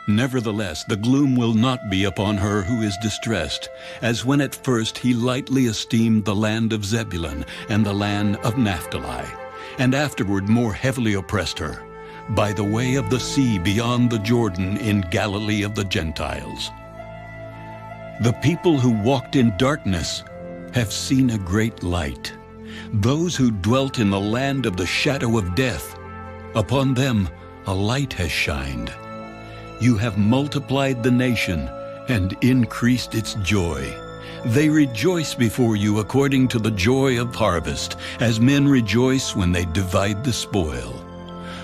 Nevertheless, the gloom will not be upon her who is distressed, as when at first he lightly esteemed the land of Zebulun and the land of Naphtali, and afterward more heavily oppressed her, by the way of the sea beyond the Jordan in Galilee of the Gentiles. The people who walked in darkness have seen a great light. Those who dwelt in the land of the shadow of death, upon them a light has shined. You have multiplied the nation and increased its joy. They rejoice before you according to the joy of harvest, as men rejoice when they divide the spoil.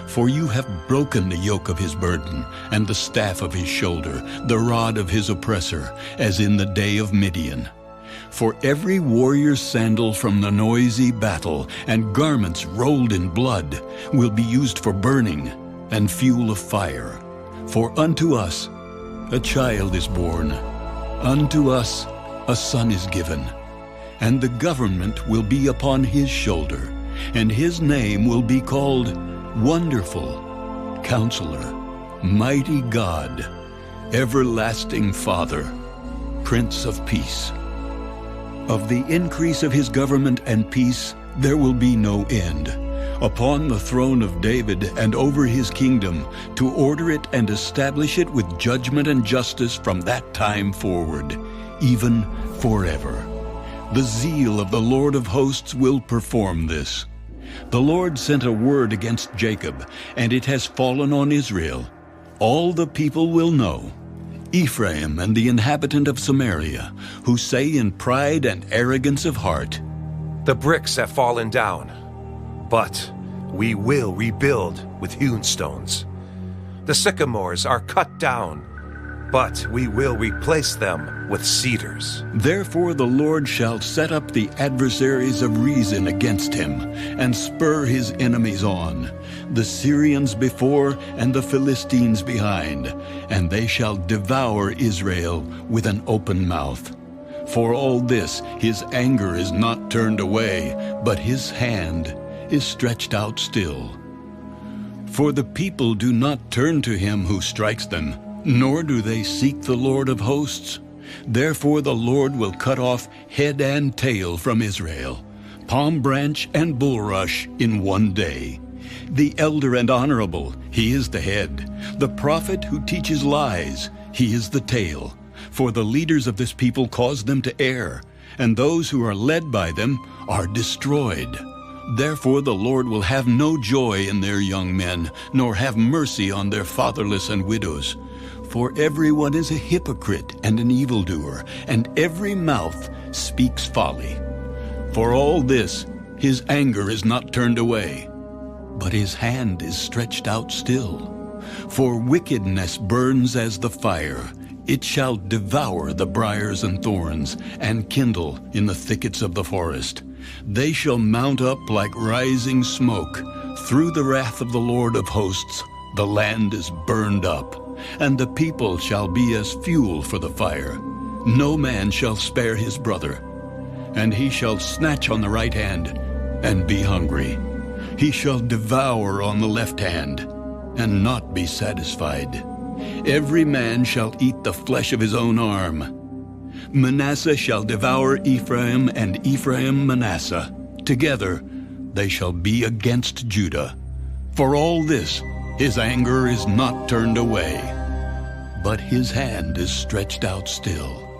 For you have broken the yoke of his burden, and the staff of his shoulder, the rod of his oppressor, as in the day of Midian. For every warrior's sandal from the noisy battle, and garments rolled in blood, will be used for burning, and fuel of fire. For unto us a child is born, unto us a son is given, and the government will be upon his shoulder, and his name will be called Wonderful, Counselor, Mighty God, Everlasting Father, Prince of Peace. Of the increase of his government and peace there will be no end, upon the throne of David and over his kingdom, to order it and establish it with judgment and justice from that time forward, even forever. The zeal of the Lord of hosts will perform this. The Lord sent a word against Jacob, and it has fallen on Israel. All the people will know, Ephraim and the inhabitant of Samaria, who say in pride and arrogance of heart, The bricks have fallen down, but we will rebuild with hewn stones. The sycamores are cut down, but we will replace them with cedars. Therefore the Lord shall set up the adversaries of reason against him, and spur his enemies on, the Syrians before and the Philistines behind, and they shall devour Israel with an open mouth. For all this his anger is not turned away, but his hand is stretched out still. For the people do not turn to him who strikes them, nor do they seek the Lord of hosts. Therefore the Lord will cut off head and tail from Israel, palm branch and bulrush in one day. The elder and honorable, he is the head. The prophet who teaches lies, he is the tail. For the leaders of this people cause them to err, and those who are led by them are destroyed. Therefore the Lord will have no joy in their young men, nor have mercy on their fatherless and widows. For everyone is a hypocrite and an evildoer, and every mouth speaks folly. For all this his anger is not turned away, but his hand is stretched out still. For wickedness burns as the fire. It shall devour the briars and thorns, and kindle in the thickets of the forest. They shall mount up like rising smoke. Through the wrath of the Lord of hosts, the land is burned up, and the people shall be as fuel for the fire. No man shall spare his brother, and he shall snatch on the right hand and be hungry. He shall devour on the left hand and not be satisfied. Every man shall eat the flesh of his own arm. Manasseh shall devour Ephraim, and Ephraim Manasseh. Together they shall be against Judah. For all this his anger is not turned away, but his hand is stretched out still.